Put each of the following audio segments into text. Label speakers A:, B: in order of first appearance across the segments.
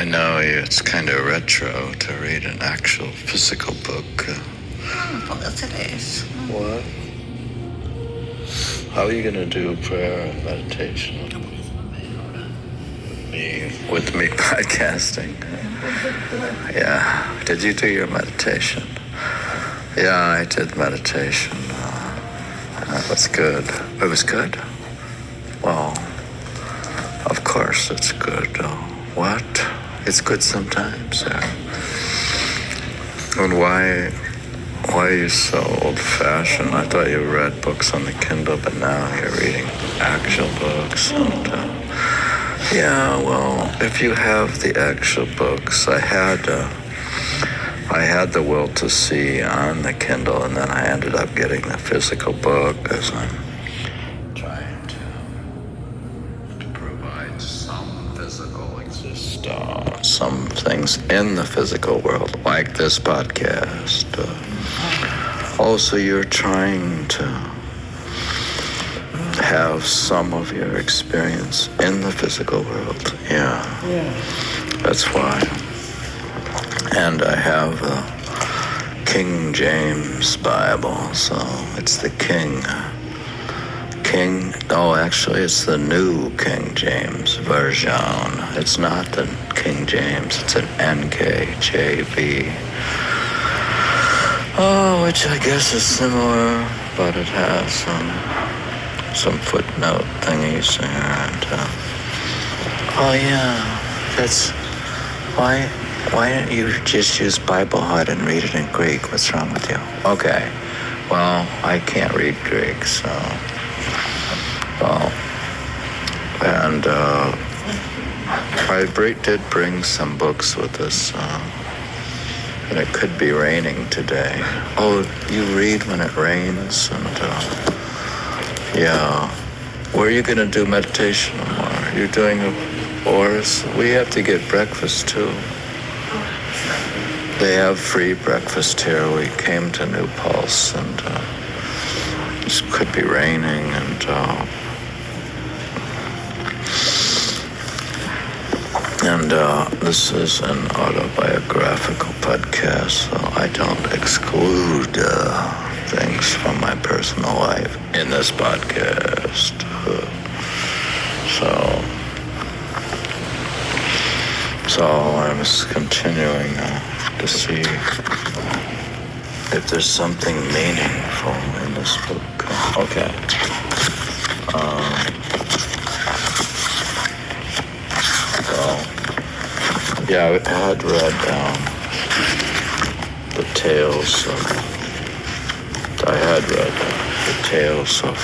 A: know it's kind of retro to read an actual physical book. What? How are you going to do prayer and meditation? With me podcasting. Yeah. Did you do your meditation? Yeah, I did meditation. That was good. It was good? Well, of course it's good. What? It's good sometimes. And why are you so old-fashioned? I thought you read books on the Kindle, but now you're reading actual books. And, yeah, well, if you have the actual books, I had the will to see on the Kindle, and then I ended up getting the physical book as I'm trying to provide some physical some things in the physical world, like this podcast. Also, you're trying to have some of your experience in the physical world. Yeah. That's why. And I have the King James Bible, so it's the actually it's the new King James version. It's not the King James, it's an NKJV. Which I guess is similar, but it has some footnote thingies there. And, that's why don't you just use Bible Hut and read it in Greek? What's wrong with you? Okay, well, I can't read Greek, so, and I did bring some books with us, and it could be raining today. Oh, you read when it rains, and, yeah. Where are you going to do meditation tomorrow? You're doing we have to get breakfast, too. They have free breakfast here. We came to New Pulse, and it could be raining, and this is an autobiographical podcast, so I don't exclude things from my personal life in this podcast. So I was continuing to see if there's something meaningful in this book. Okay. Yeah, I had read the tales of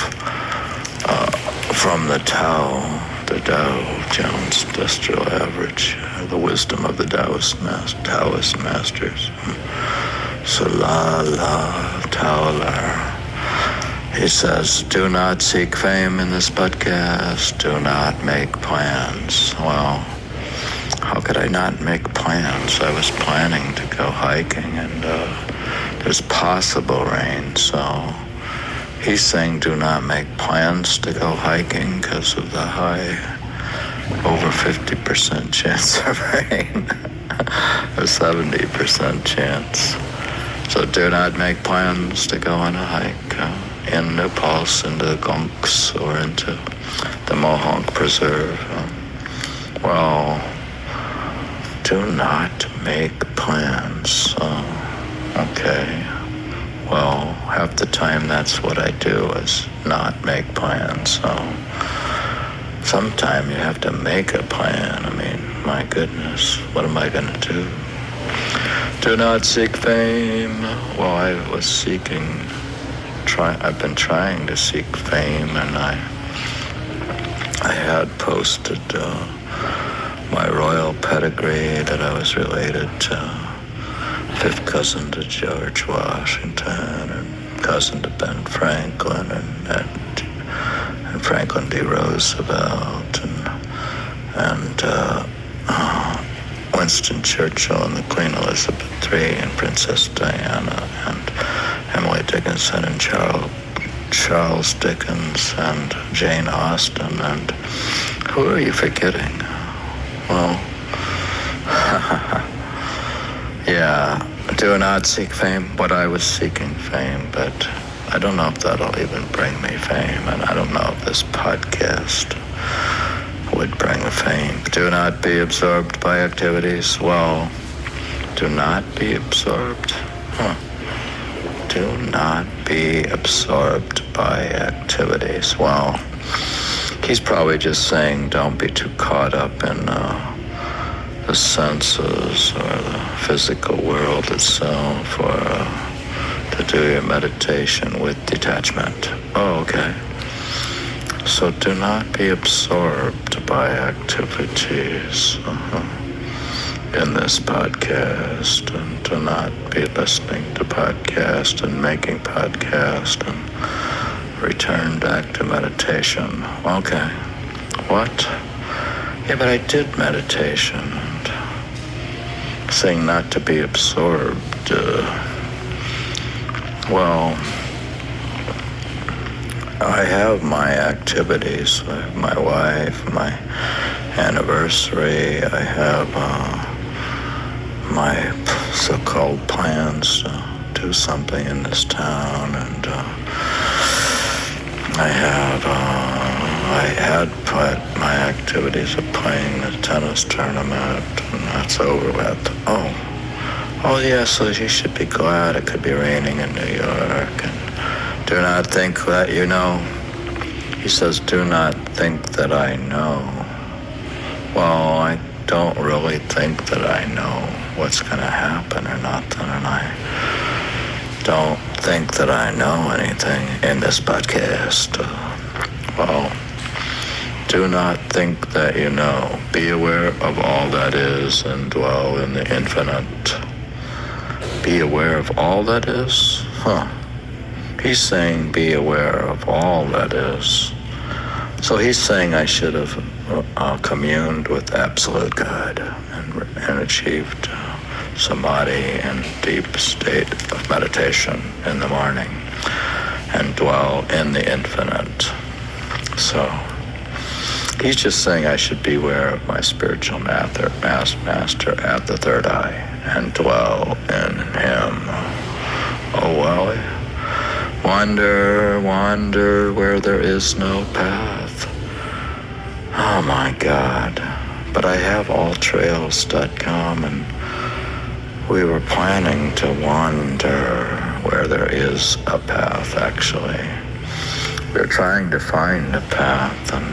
A: from the Tao Jones Industrial Average, the wisdom of the Taoist masters. Salala Taolar. He says, do not seek fame in this podcast. Do not make plans. Well, how could I not make plans? I was planning to go hiking, and there's possible rain, so he's saying do not make plans to go hiking because of the high, over 50% chance of rain, or 70% chance. So do not make plans to go on a hike in New Pulse, into the Gunks, or into the Mohonk Preserve. Well, do not make plans. Okay. Well, half the time that's what I do, is not make plans. So sometime you have to make a plan. I mean, my goodness, what am I going to do? Do not seek fame. Well, I was I've been trying to seek fame, and I had posted my royal pedigree, that I was related to fifth cousin to George Washington, and cousin to Ben Franklin, and Franklin D. Roosevelt, and Winston Churchill, and the Queen Elizabeth III, and Princess Diana, and Emily Dickinson, and Charles Dickens, and Jane Austen, and who are you forgetting? Well, Yeah, do not seek fame. What I was seeking fame, but I don't know if that'll even bring me fame, and I don't know if this podcast would bring fame. Do not be absorbed by activities. Well, do not be absorbed. Do not be absorbed by activities. Well, he's probably just saying don't be too caught up in the senses or the physical world itself, or to do your meditation with detachment. Oh, okay. So do not be absorbed by activities in this podcast, and do not be listening to podcast and making podcast and return back to meditation. Okay. What? Yeah, but I did meditation and saying not to be absorbed. Well, I have my activities. I have my wife, my anniversary. I have my so-called plans to do something in this town, and I had put my activities of playing the tennis tournament, and that's over with. Oh yeah, so you should be glad it could be raining in New York, and do not think that you know. He says, do not think that I know. Well, I don't really think that I know what's going to happen or nothing, and I don't think that I know anything in this podcast. Well, do not think that you know. Be aware of all that is and dwell in the infinite. Be aware of all that is? He's saying be aware of all that is. So he's saying I should have communed with absolute God and achieved samadhi and deep state of meditation in the morning and dwell in the infinite. So he's just saying I should beware of my spiritual master at the third eye and dwell in him. Oh well, wander where there is no path. Oh my God. But I have alltrails.com, and we were planning to wander where there is a path, actually. We were trying to find a path, and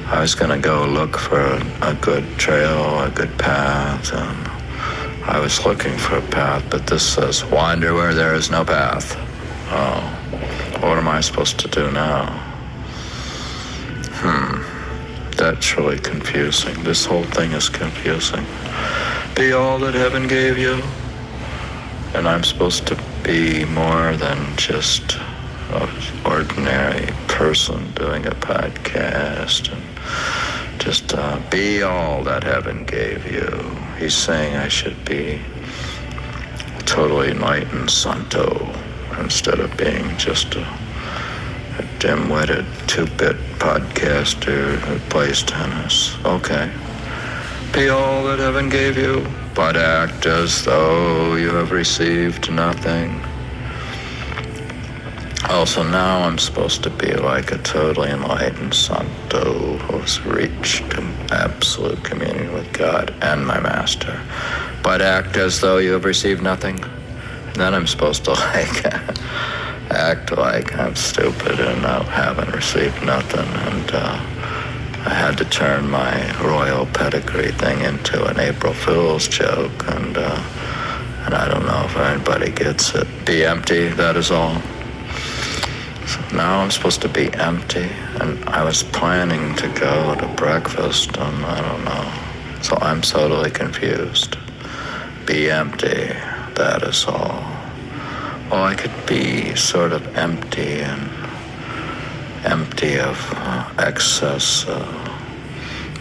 A: I was going to go look for a good trail, a good path, and I was looking for a path, but this says, wander where there is no path. Oh, what am I supposed to do now? That's really confusing. This whole thing is confusing. Be all that heaven gave you. And I'm supposed to be more than just an ordinary person doing a podcast, and just be all that heaven gave you. He's saying I should be totally enlightened Santo instead of being just a dim-witted 2-bit podcaster who plays tennis. Okay. Be all that heaven gave you, but act as though you have received nothing. Also, now I'm supposed to be like a totally enlightened Santo who's reached absolute communion with God and my master. But act as though you have received nothing. And then I'm supposed to act like I'm stupid and I haven't received nothing. And I had to turn my royal pedigree thing into an April Fool's joke. And I don't know if anybody gets it. Be empty, that is all. So now I'm supposed to be empty, and I was planning to go to breakfast, and I don't know. So I'm totally confused. Be empty, that is all. Well, I could be sort of empty and empty of excess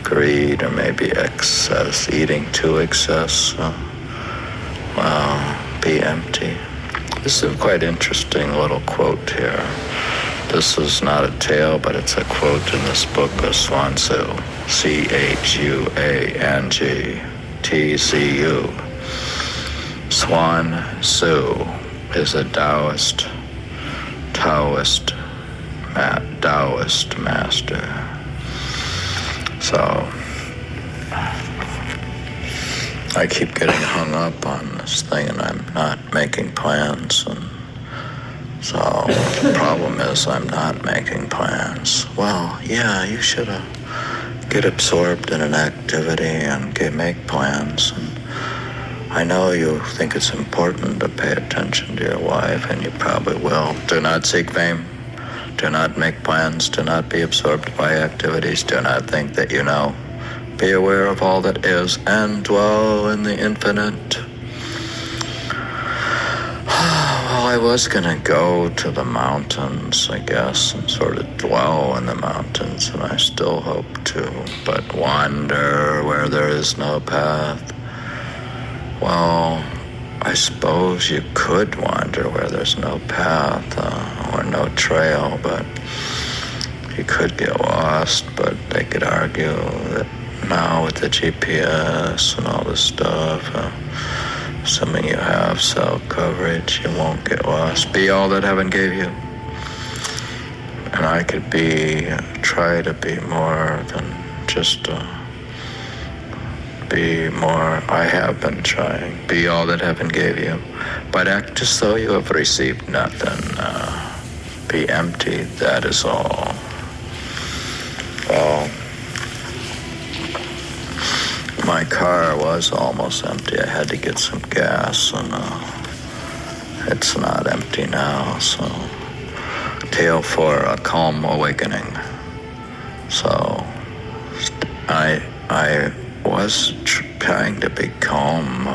A: greed, or maybe excess eating to excess. Well, be empty. This is a quite interesting little quote here. This is not a tale, but it's a quote in this book of Swansu, Chuang. TCU. Swan Tzu is a Taoist master. So I keep getting hung up on this thing, and I'm not making plans, and so the problem is I'm not making plans. Well, yeah, you should get absorbed in an activity and make plans. And I know you think it's important to pay attention to your wife, and you probably will. Do not seek fame. Do not make plans. Do not be absorbed by activities. Do not think that you know. Be aware of all that is and dwell in the infinite. Well, I was gonna go to the mountains, I guess, and sort of dwell in the mountains, and I still hope to, but wander where there is no path. Well, I suppose you could wander where there's no path or no trail, but you could get lost. But they could argue that now with the GPS and all this stuff, assuming you have cell coverage, you won't get lost. Be all that heaven gave you. And I could try to be more than just be more. I have been trying. Be all that heaven gave you, but act as though you have received nothing. Be empty, that is all. Well, my car was almost empty. I had to get some gas, and it's not empty now, so tale for a calm awakening. So I was trying to be calm,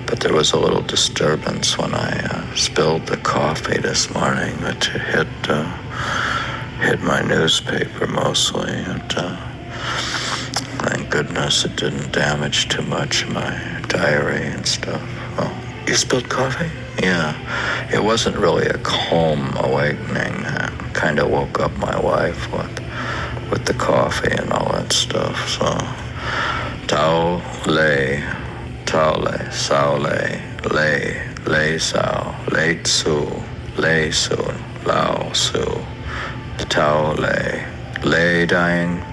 A: but there was a little disturbance when I spilled the coffee this morning, which hit my newspaper mostly, and thank goodness it didn't damage too much my diary and stuff. Oh, you spilled coffee? Yeah. It wasn't really a calm awakening. I kind of woke up my wife with the coffee and all that stuff, so Tao Le, Sao Le, Le Sao, Le Tzu, Le Su, Lao Su, the Tao Le dying.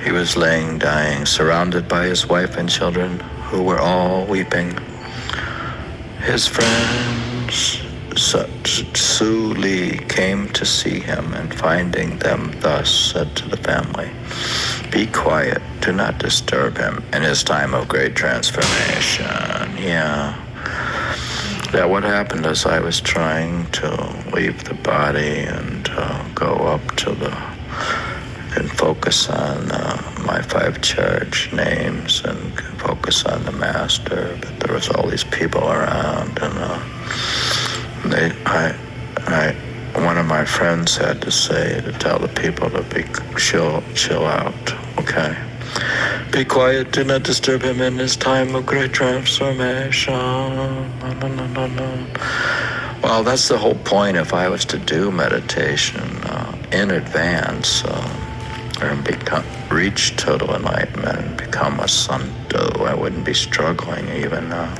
A: He was laying dying, surrounded by his wife and children, who were all weeping. His friends, Tzu Li, came to see him, and finding them thus, said to the family, "Be quiet, do not disturb him in his time of great transformation." Yeah, what happened is I was trying to leave the body and go up to and focus on my 5 charge names and focus on the master, but there was all these people around, and one of my friends had to tell the people to be chill out, okay? Be quiet, do not disturb him in his time of great transformation. No. Well, that's the whole point. If I was to do meditation in advance and reach total enlightenment and become a santo, I wouldn't be struggling even at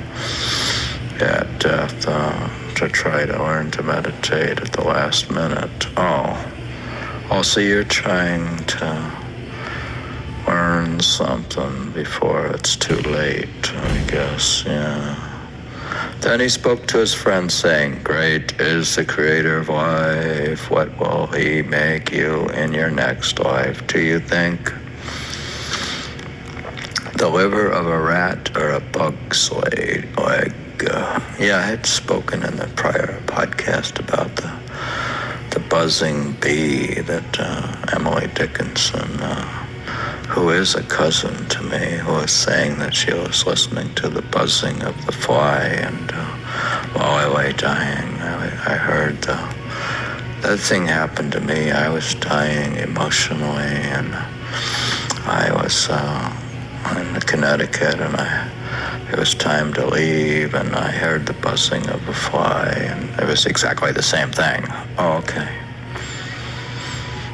A: death to try to learn to meditate at the last minute. So you're trying to learn something before it's too late, I guess, yeah. Then he spoke to his friend, saying, "Great is the creator of life. What will he make you in your next life, do you think? The liver of a rat or a bug's leg?" Yeah, I had spoken in the prior podcast about the buzzing bee that Emily Dickinson, who is a cousin to me, who was saying that she was listening to the buzzing of the fly, and while I lay dying, I heard that thing happened to me. I was dying emotionally, and I was in Connecticut, and it was time to leave, and I heard the buzzing of a fly, and it was exactly the same thing. Oh, okay.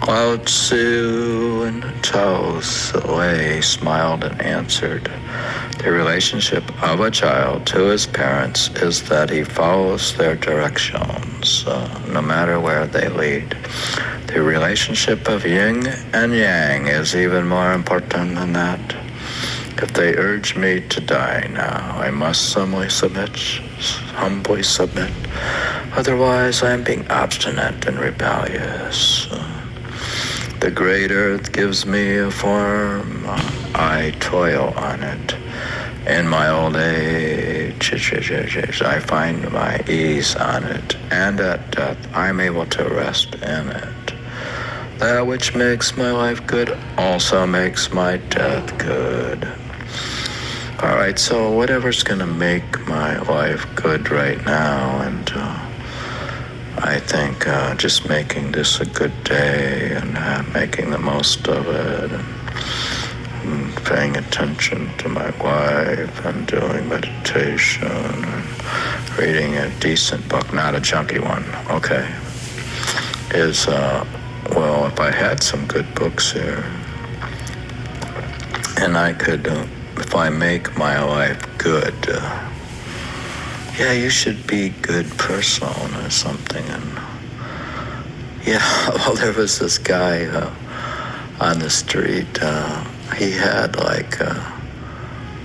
A: Lao Tzu and Tao Tzu smiled and answered, the relationship of a child to his parents is that he follows their directions, no matter where they lead. The relationship of yin and yang is even more important than that. If they urge me to die now, I must humbly submit. Otherwise, I am being obstinate and rebellious. The great earth gives me a form. I toil on it. In my old age, I find my ease on it, and at death, I'm able to rest in it. That which makes my life good also makes my death good. All right, so whatever's gonna make my life good right now, and I think just making this a good day and making the most of it, and paying attention to my wife and doing meditation and reading a decent book, not a junky one, okay, is, well, if I had some good books here, and I could, if I make my life good, yeah, you should be good person or something. And yeah, well, there was this guy on the street. He had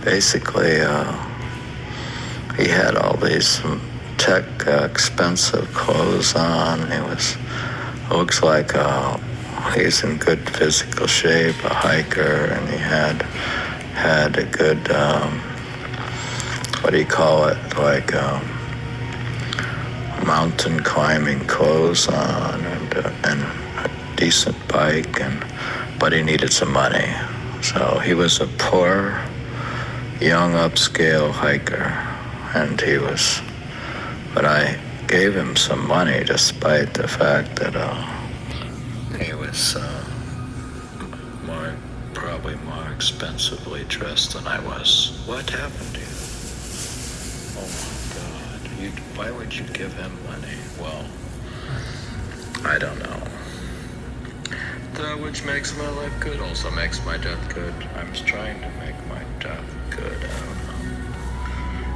A: basically, he had all these tech expensive clothes on. Looks like he's in good physical shape, a hiker, and he had a good, what do you call it, mountain climbing clothes on, and a decent bike, but he needed some money. So he was a poor, young, upscale hiker, and but I gave him some money despite the fact that he was probably more expensively dressed than I was. What happened to you? Oh my God! Why would you give him money? Well, I don't know. That which makes my life good also makes my death good. I'm trying to make my death good. I don't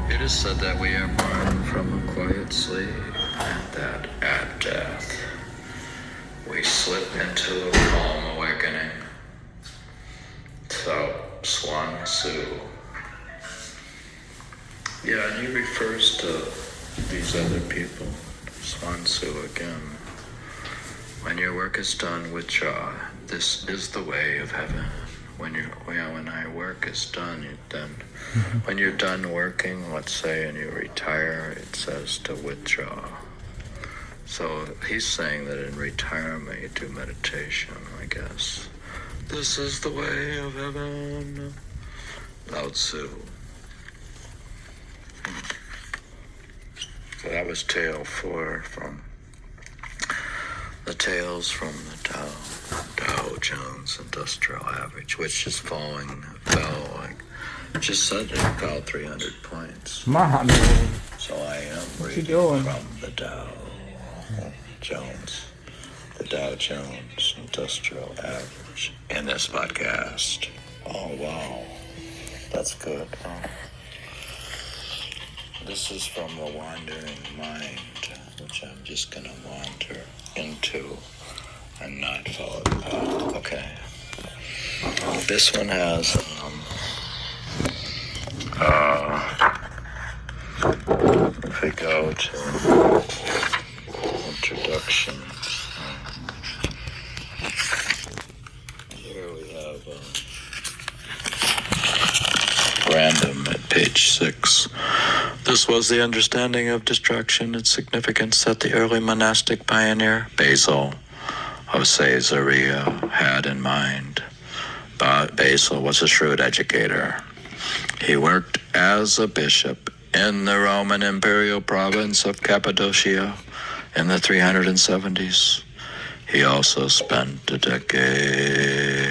A: know. It is said that we are born from a quiet sleep, and that at death we slip into a calm awakening. So, Swan Tzu. Yeah, and he refers to these other people. Swan Tzu again. When your work is done, withdraw. This is the way of heaven. When our work is done, when you're done working, let's say, and you retire, it says to withdraw. So he's saying that in retirement you do meditation, I guess. This is the way of heaven. Lao Tzu. So that was tale 4 from the Tales from the Dow Jones Industrial Average, which is fell just said it fell 300 points.
B: Come on, man.
A: So I am reading from the Dow Jones Industrial Average in this podcast. Oh, wow. That's good. This is from The Wandering Mind, which I'm just going to wander into and not follow the path. Okay. This one has, if we go to introduction, here we have random at page 6. This was the understanding of destruction, its significance that the early monastic pioneer, Basil of Caesarea, had in mind. Basil was a shrewd educator. He worked as a bishop in the Roman imperial province of Cappadocia in the 370s. He also spent a decade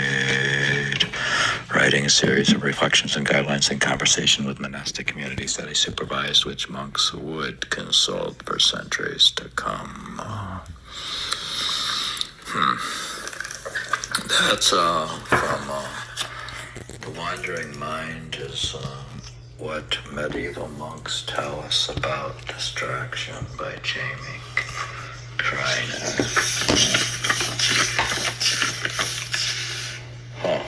A: writing a series of reflections and guidelines in conversation with monastic communities that he supervised, which monks would consult for centuries to come. That's from The Wandering Mind is what medieval monks tell us about distraction by Jamie kreiner. Huh.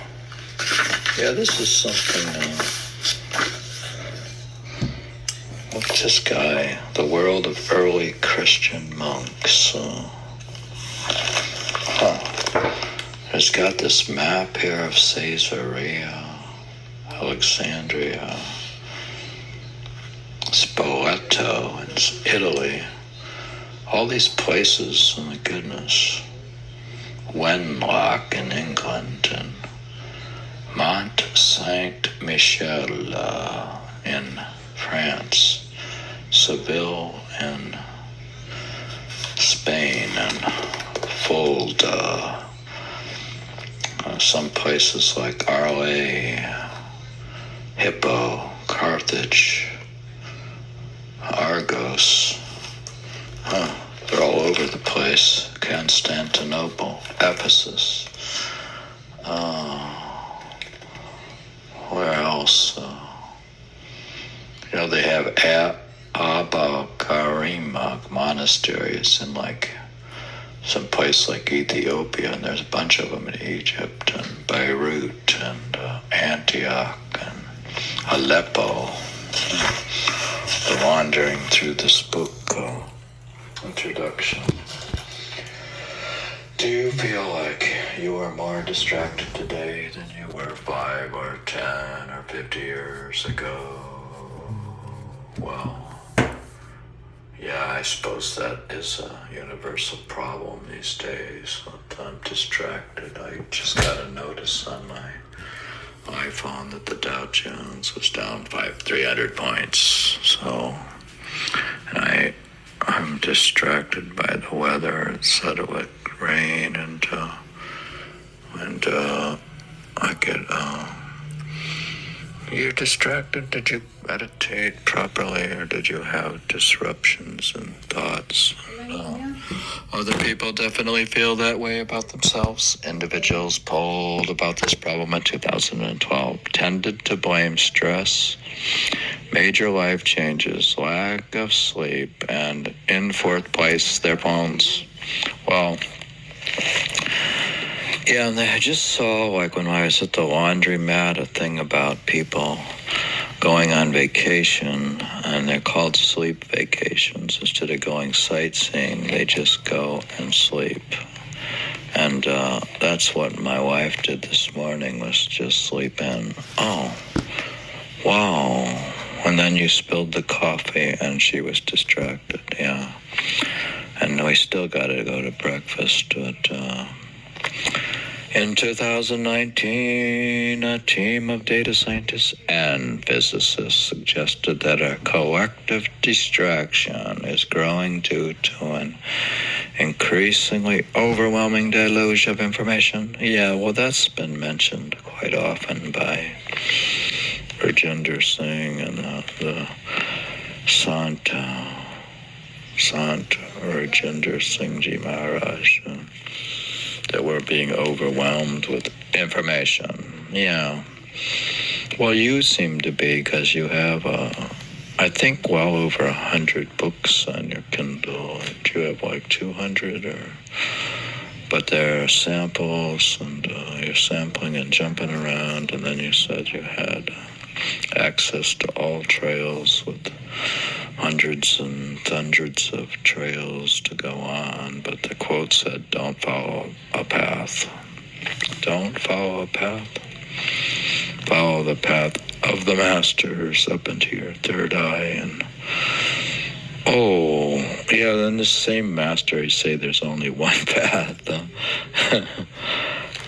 A: Yeah, this is something, what's this guy? The World of Early Christian Monks. It's got this map here of Caesarea, Alexandria, Spoleto in Italy. All these places, oh my goodness. Wenlock in England, and Mont Saint-Michel in France, Seville in Spain, and Fulda. Some places like Arles, Hippo, Carthage, Argos. They're all over the place. Constantinople, Ephesus. Where else? They have Abba Karima monasteries in like some place like Ethiopia, and there's a bunch of them in Egypt and Beirut and Antioch and Aleppo. The wandering through this book introduction. Do you feel like you are more distracted today than you were 5 or 10 or 50 years ago? Well, yeah, I suppose that is a universal problem these days. I'm distracted. I just got a notice on my iPhone that the Dow Jones was down 300 points. So, and I'm distracted by the weather. It said it would rain, and I get. You're distracted? Did you meditate properly, or did you have disruptions in thoughts? Other people definitely feel that way about themselves. Individuals polled about this problem in 2012 tended to blame stress, major life changes, lack of sleep, and in fourth place, their phones. Well, yeah, and I just saw, like when I was at the laundromat, a thing about people going on vacation, and they're called sleep vacations. Instead of going sightseeing, they just go and sleep. And that's what my wife did this morning, was just sleep in. Oh, wow. And then you spilled the coffee, and she was distracted, yeah. And we still got to go to breakfast, but in 2019, a team of data scientists and physicists suggested that a collective distraction is growing due to an increasingly overwhelming deluge of information. Yeah, well, that's been mentioned quite often by Rajinder Singh and the Sant Rajinder Singh Ji Maharaj. That we're being overwhelmed with information. Yeah. Well, you seem to be, because you have, I think, well over 100 books on your Kindle. Do you have like 200 or? But they're samples, and you're sampling and jumping around, and then you said you had access to all trails with hundreds and hundreds of trails to go on, but the quote said, don't follow a path. Don't follow a path. Follow the path of the masters up into your third eye. And oh, yeah, then the same master, he say there's only one path.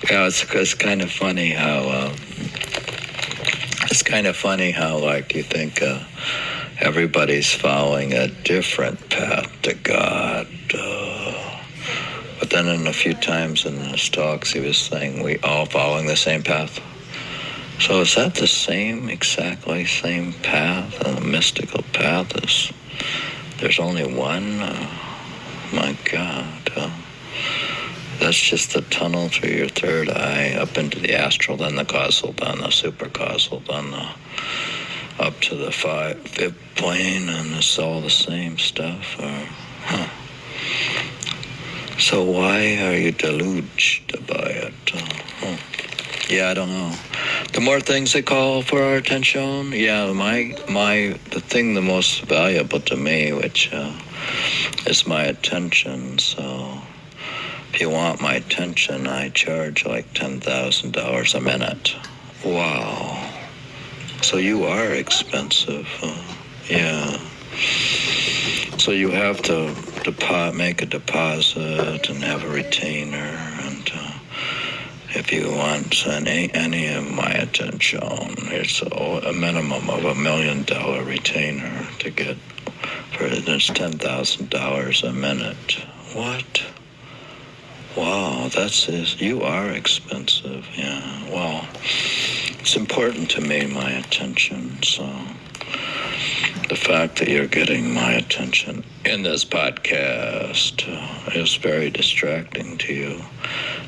A: Yeah, it's kind of funny how, like, you think, everybody's following a different path to God. But then in a few times in his talks, he was saying we all following the same path. So is that the exactly same path, the mystical path? There's only one? My God. That's just the tunnel through your third eye up into the astral, then the causal, then the supercausal, then up to the fifth plane, and it's all the same stuff. So why are you deluged by it? Yeah, I don't know. The more things that call for our attention, yeah, the thing the most valuable to me, which is my attention. So if you want my attention, I charge like $10,000 a minute. Wow. So you are expensive. Yeah. So you have to make a deposit and have a retainer, and if you want any of my attention, it's a minimum of $1 million retainer to get for this $10,000 a minute. What? Wow, you are expensive. Yeah. Well, it's important to me, my attention. So the fact that you're getting my attention in this podcast is very distracting to you.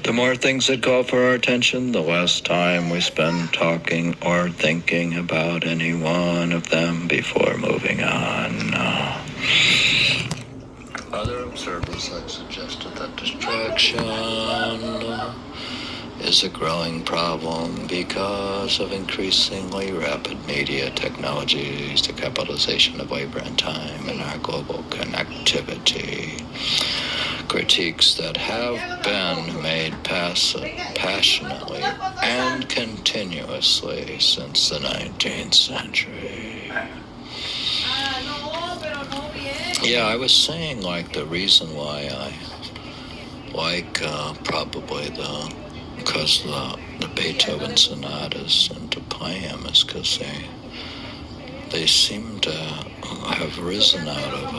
A: The more things that call for our attention, the less time we spend talking or thinking about any one of them before moving on. Other observers have suggested that distraction is a growing problem because of increasingly rapid media technologies, the capitalization of labor and time, and our global connectivity. Critiques that have been made passionately and continuously since the 19th century. Yeah, I was saying, like, the reason why I like probably because the Beethoven sonatas and to play them is because they seem to have risen out of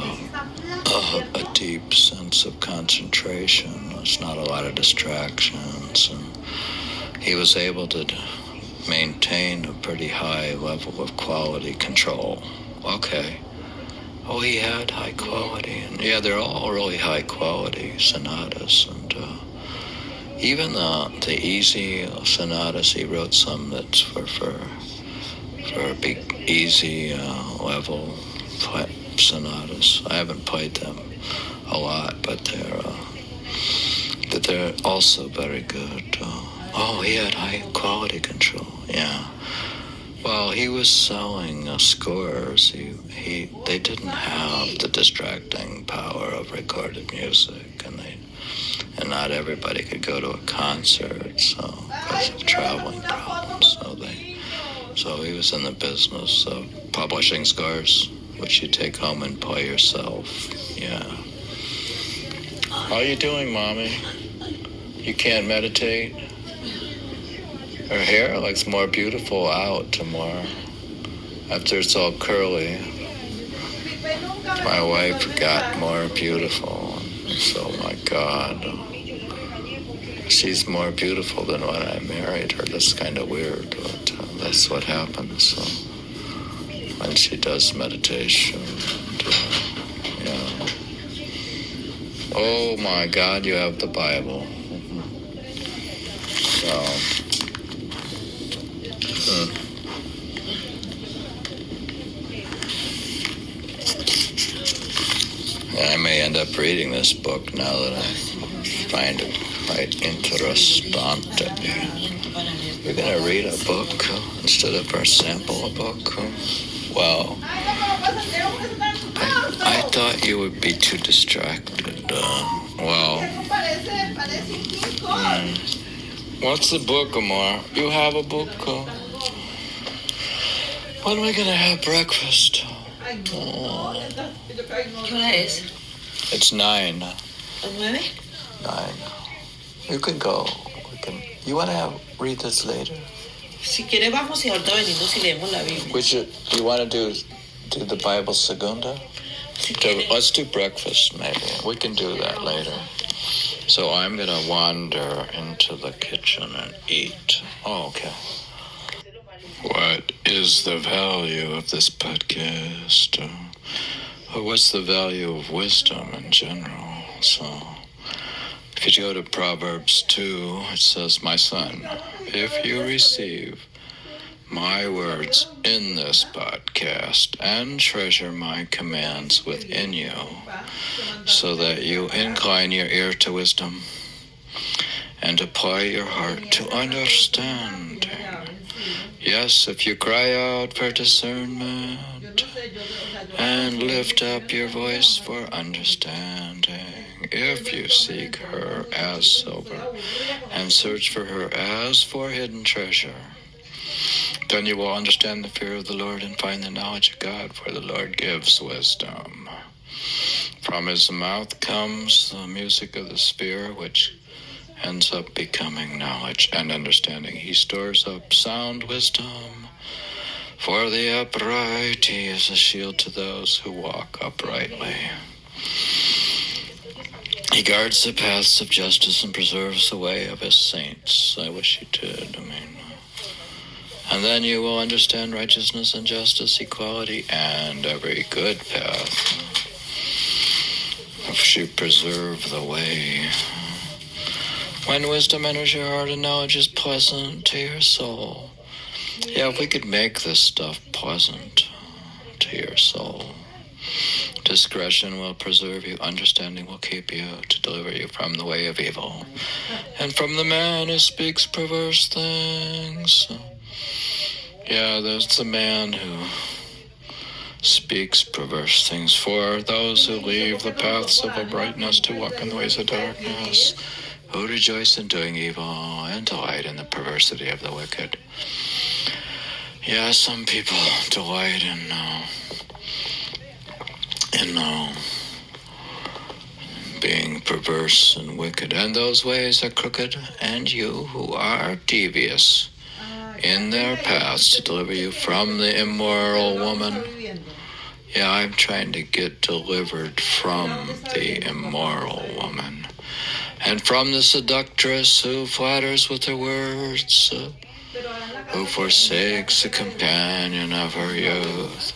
A: a deep sense of concentration. There's not a lot of distractions, and he was able to maintain a pretty high level of quality control. Okay. Oh, he had high quality, and yeah, they're all really high quality sonatas, and even the easy sonatas, he wrote some that's for a big easy level sonatas. I haven't played them a lot, but they're also very good. He had high quality control. Yeah. Well, he was selling scores. They didn't have the distracting power of recorded music, and not everybody could go to a concert, so because of traveling problems. So he was in the business of publishing scores, which you take home and play yourself. Yeah. How you doing, Mommy? You can't meditate? Her hair looks more beautiful out tomorrow after it's all curly. My wife got more beautiful, so my God, she's more beautiful than when I married her. That's kind of weird, but that's what happens. So when she does meditation, yeah. Oh my God, you have the Bible. So. I may end up reading this book now that I find it quite interesting. We're going to read a book instead of our sample a book. Well, I thought you would be too distracted. What's the book, Amar? You have a book? When are we going to have breakfast?
B: ¿Qué hora es?
A: It's 9.
B: ¿A 9?
A: 9. You can go. You want to read this later?
B: Si quiere vamos y ahorita venimos y leemos la Biblia.
A: You want to do the Bible Segunda?
B: Si
A: Let's do breakfast, maybe. We can do that later. So I'm going to wander into the kitchen and eat. Oh, okay. What is the value of this podcast? What's the value of wisdom in general? So, if If you go to Proverbs 2, it says, "My son, if you receive my words in this podcast and treasure my commands within you, so that you incline your ear to wisdom and apply your heart to understanding. Yes, if you cry out for discernment and lift up your voice for understanding, if you seek her as silver and search for her as for hidden treasure, then you will understand the fear of the Lord and find the knowledge of God, for the Lord gives wisdom. From his mouth comes the music of the Spirit, which ends up becoming knowledge and understanding. He stores up sound wisdom. For the upright, he is a shield to those who walk uprightly. He guards the paths of justice and preserves the way of his saints." I wish he did. And then you will understand righteousness and justice, equality, and every good path. If you preserve the way. When wisdom enters your heart and knowledge is pleasant to your soul. Yeah, if we could make this stuff pleasant to your soul. Discretion will preserve you, understanding will keep you, to deliver you from the way of evil, and from the man who speaks perverse things. Yeah, there's the man who speaks perverse things. For those who leave the paths of uprightness to walk in the ways of darkness, who rejoice in doing evil and delight in the perversity of the wicked. Yeah, some people delight in being perverse and wicked, and those ways are crooked, and you who are devious in their paths to deliver you from the immoral woman. Yeah, I'm trying to get delivered from the immoral woman, and from the seductress who flatters with her words, who forsakes the companion of her youth,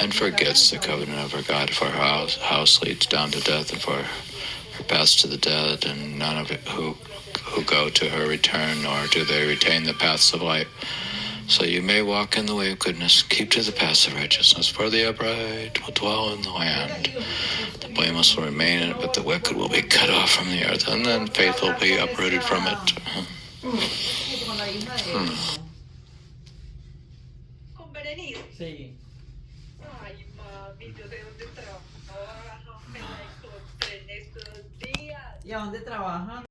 A: and forgets the covenant of her God. For her house leads down to death, and for her paths to the dead, and none of it who go to her return, nor do they retain the paths of life. So you may walk in the way of goodness, keep to the paths of righteousness, for the upright will dwell in the land. The blameless will remain in it, but the wicked will be cut off from the earth, and then faith will be uprooted from it.
C: Sí. Ay, mami, yo sé dónde trabajas. Me la encontré en estos días. ¿Y a dónde trabaja?